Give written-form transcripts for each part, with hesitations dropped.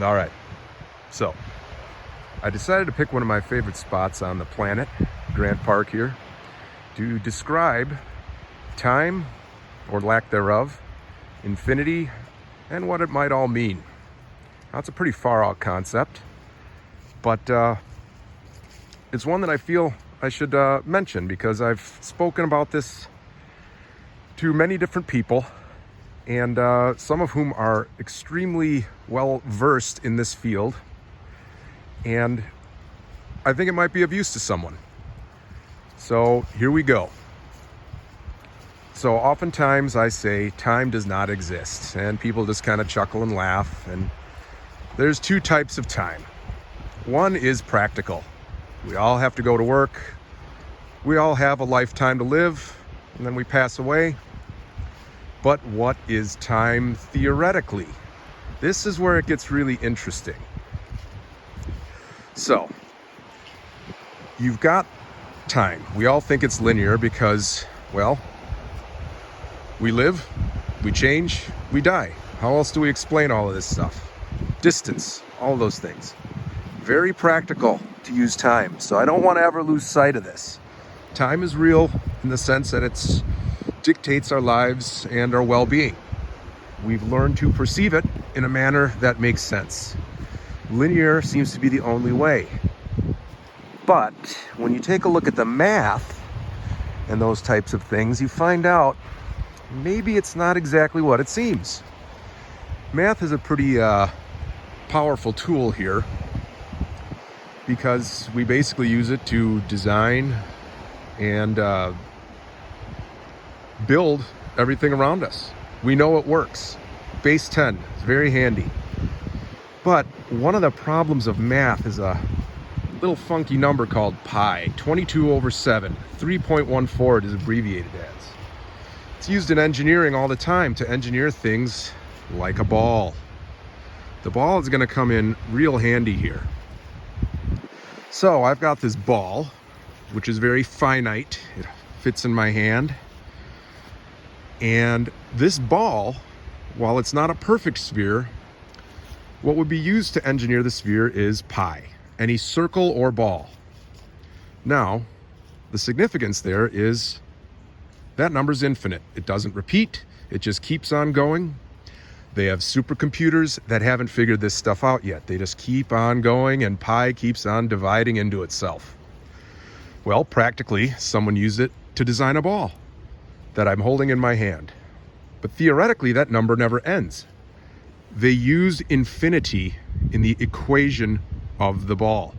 All right, so I decided to pick one of my favorite spots on the planet, Grant Park here, to describe time, or lack thereof, infinity, and what it might all mean. Now, it's a pretty far out concept, but it's one that I feel I should mention because I've spoken about this to many different people, and some of whom are extremely well versed in this field, and I think it might be of use to someone. So here we go. So oftentimes I say time does not exist, and people just kind of chuckle and laugh. And there's two types of time. One is practical. We all have to go to work. We all have a lifetime to live, and then we pass away. But what is time theoretically? This is where it gets really interesting. So, you've got time. We all think it's linear because, well, we live, we change, we die. How else do we explain all of this stuff? Distance, all those things. Very practical to use time. So I don't want to ever lose sight of this. Time is real in the sense that it dictates our lives and our well-being. We've learned to perceive it in a manner that makes sense. Linear seems to be the only way. But when you take a look at the math and those types of things, you find out maybe it's not exactly what it seems. Math is a pretty powerful tool here because we basically use it to design and build everything around us. We know it works. Base 10 is very handy. But one of the problems of math is a little funky number called pi, 22 over 7, 3.14 it is abbreviated as. It's used in engineering all the time to engineer things like a ball. The ball is going to come in real handy here. So I've got this ball, which is very finite. It fits in my hand. And this ball, while it's not a perfect sphere, what would be used to engineer the sphere is pi, any circle or ball. Now, the significance there is that number's infinite. It doesn't repeat, it just keeps on going. They have supercomputers that haven't figured this stuff out yet. They just keep on going and pi keeps on dividing into itself. Well, practically, someone used it to design a ball that I'm holding in my hand. But theoretically, that number never ends. They used infinity in the equation of the ball.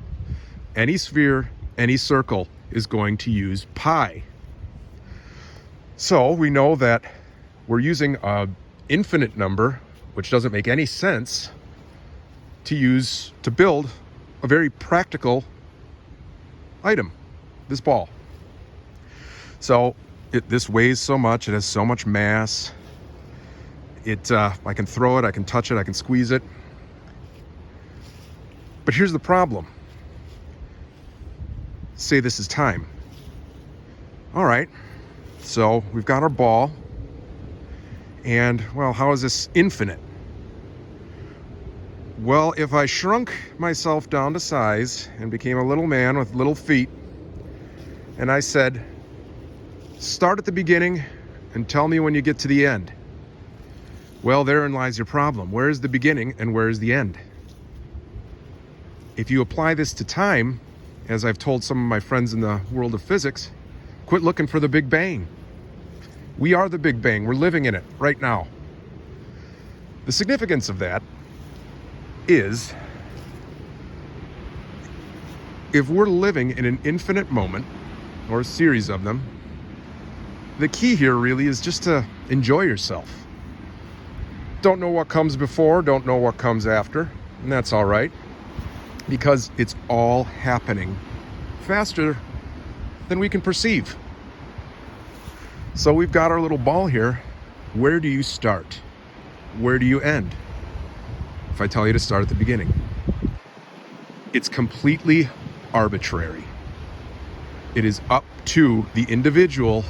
Any sphere, any circle is going to use pi. So we know that we're using an infinite number, which doesn't make any sense, to build a very practical item, this ball. So this weighs so much, it has so much mass. I can throw it, I can touch it, I can squeeze it. But here's the problem. Say this is time. All right, so we've got our ball, and, well, how is this infinite? Well, if I shrunk myself down to size and became a little man with little feet, and I said, start at the beginning and tell me when you get to the end. Well, therein lies your problem. Where is the beginning and where is the end? If you apply this to time, as I've told some of my friends in the world of physics, quit looking for the Big Bang. We are the Big Bang. We're living in it right now. The significance of that is, if we're living in an infinite moment, or a series of them, the key here really is just to enjoy yourself. Don't know what comes before, don't know what comes after, and that's all right, because it's all happening faster than we can perceive. So we've got our little ball here. Where do you start? Where do you end? If I tell you to start at the beginning, it's completely arbitrary. It is up to the individual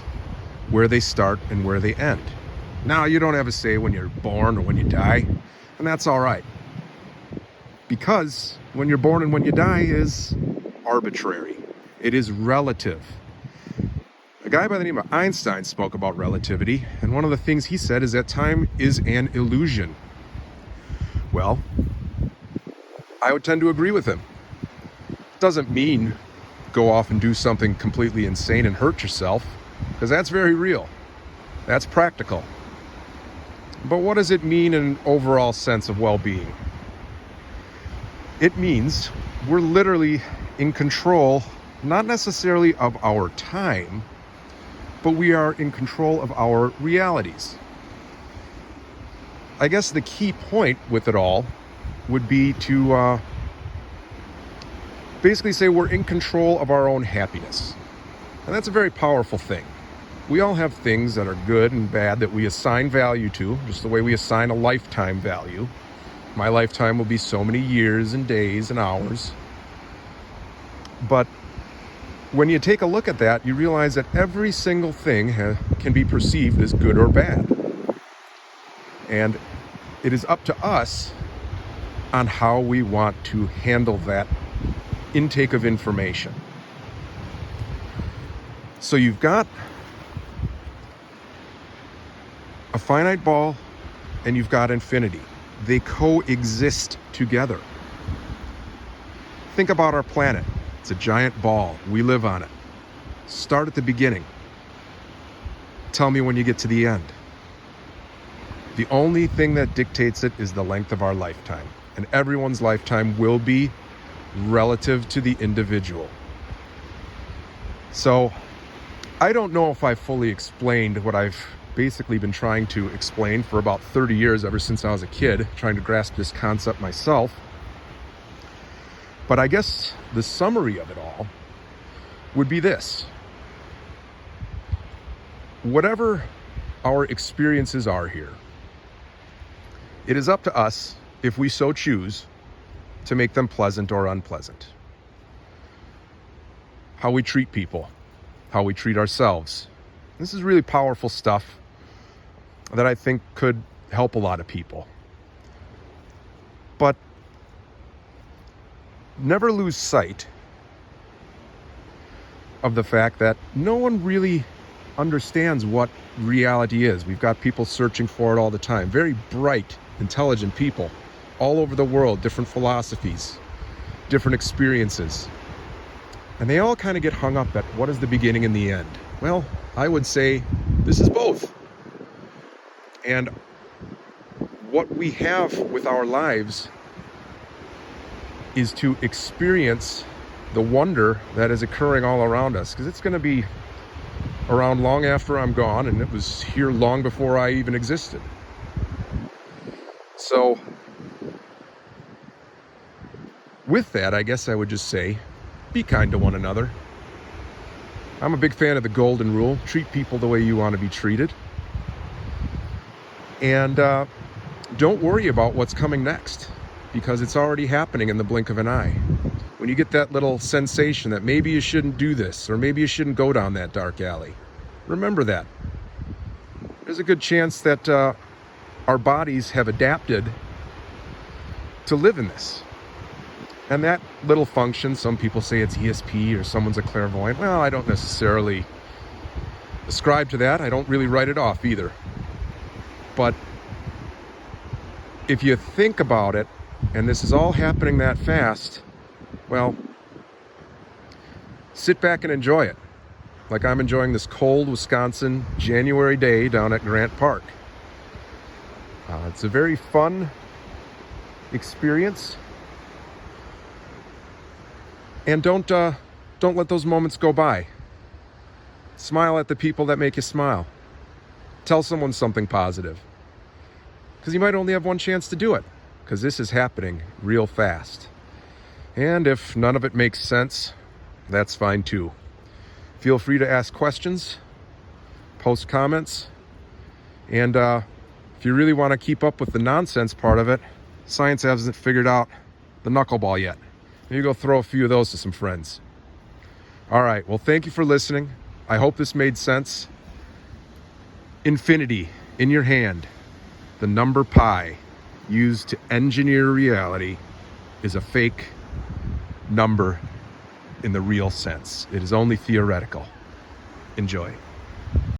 where they start and where they end. Now, you don't have a say when you're born or when you die, and that's all right. Because when you're born and when you die is arbitrary. It is relative. A guy by the name of Einstein spoke about relativity, and one of the things he said is that time is an illusion. Well, I would tend to agree with him. Doesn't mean go off and do something completely insane and hurt yourself, because that's very real. That's practical. But what does it mean in an overall sense of well-being? It means we're literally in control, not necessarily of our time, but we are in control of our realities. I guess the key point with it all would be to basically say we're in control of our own happiness. And that's a very powerful thing. We all have things that are good and bad that we assign value to, just the way we assign a lifetime value. My lifetime will be so many years and days and hours. But when you take a look at that, you realize that every single thing can be perceived as good or bad. And it is up to us on how we want to handle that intake of information. So you've got a finite ball and you've got infinity. They coexist together. Think about our planet. It's a giant ball. We live on it. Start at the beginning. Tell me when you get to the end. The only thing that dictates it is the length of our lifetime. And everyone's lifetime will be relative to the individual. So, I don't know if I fully explained what I've basically been trying to explain for about 30 years, ever since I was a kid, trying to grasp this concept myself. But I guess the summary of it all would be this. Whatever our experiences are here, it is up to us, if we so choose, to make them pleasant or unpleasant. How we treat people, how we treat ourselves. This is really powerful stuff that I think could help a lot of people. But never lose sight of the fact that no one really understands what reality is. We've got people searching for it all the time. Very bright, intelligent people all over the world, different philosophies, different experiences. And they all kind of get hung up at what is the beginning and the end. Well, I would say this is both. And what we have with our lives is to experience the wonder that is occurring all around us, because it's going to be around long after I'm gone, and it was here long before I even existed. So with that, I guess I would just say, be kind to one another. I'm a big fan of the golden rule. Treat people the way you want to be treated. And don't worry about what's coming next, because it's already happening in the blink of an eye. When you get that little sensation that maybe you shouldn't do this, or maybe you shouldn't go down that dark alley, remember that. There's a good chance that our bodies have adapted to live in this. And that little function, some people say it's ESP or someone's a clairvoyant. Well, I don't necessarily ascribe to that. I don't really write it off either. But if you think about it, and this is all happening that fast, well, sit back and enjoy it. Like I'm enjoying this cold Wisconsin January day down at Grant Park. It's a very fun experience. And don't let those moments go by. Smile at the people that make you smile. Tell someone something positive. Because you might only have one chance to do it. Because this is happening real fast. And if none of it makes sense, that's fine too. Feel free to ask questions, post comments, and if you really want to keep up with the nonsense part of it, science hasn't figured out the knuckleball yet. Maybe go throw a few of those to some friends. All right, well, thank you for listening. I hope this made sense. Infinity in your hand, the number pi, used to engineer reality. is a fake number in the real sense. It is only theoretical. Enjoy.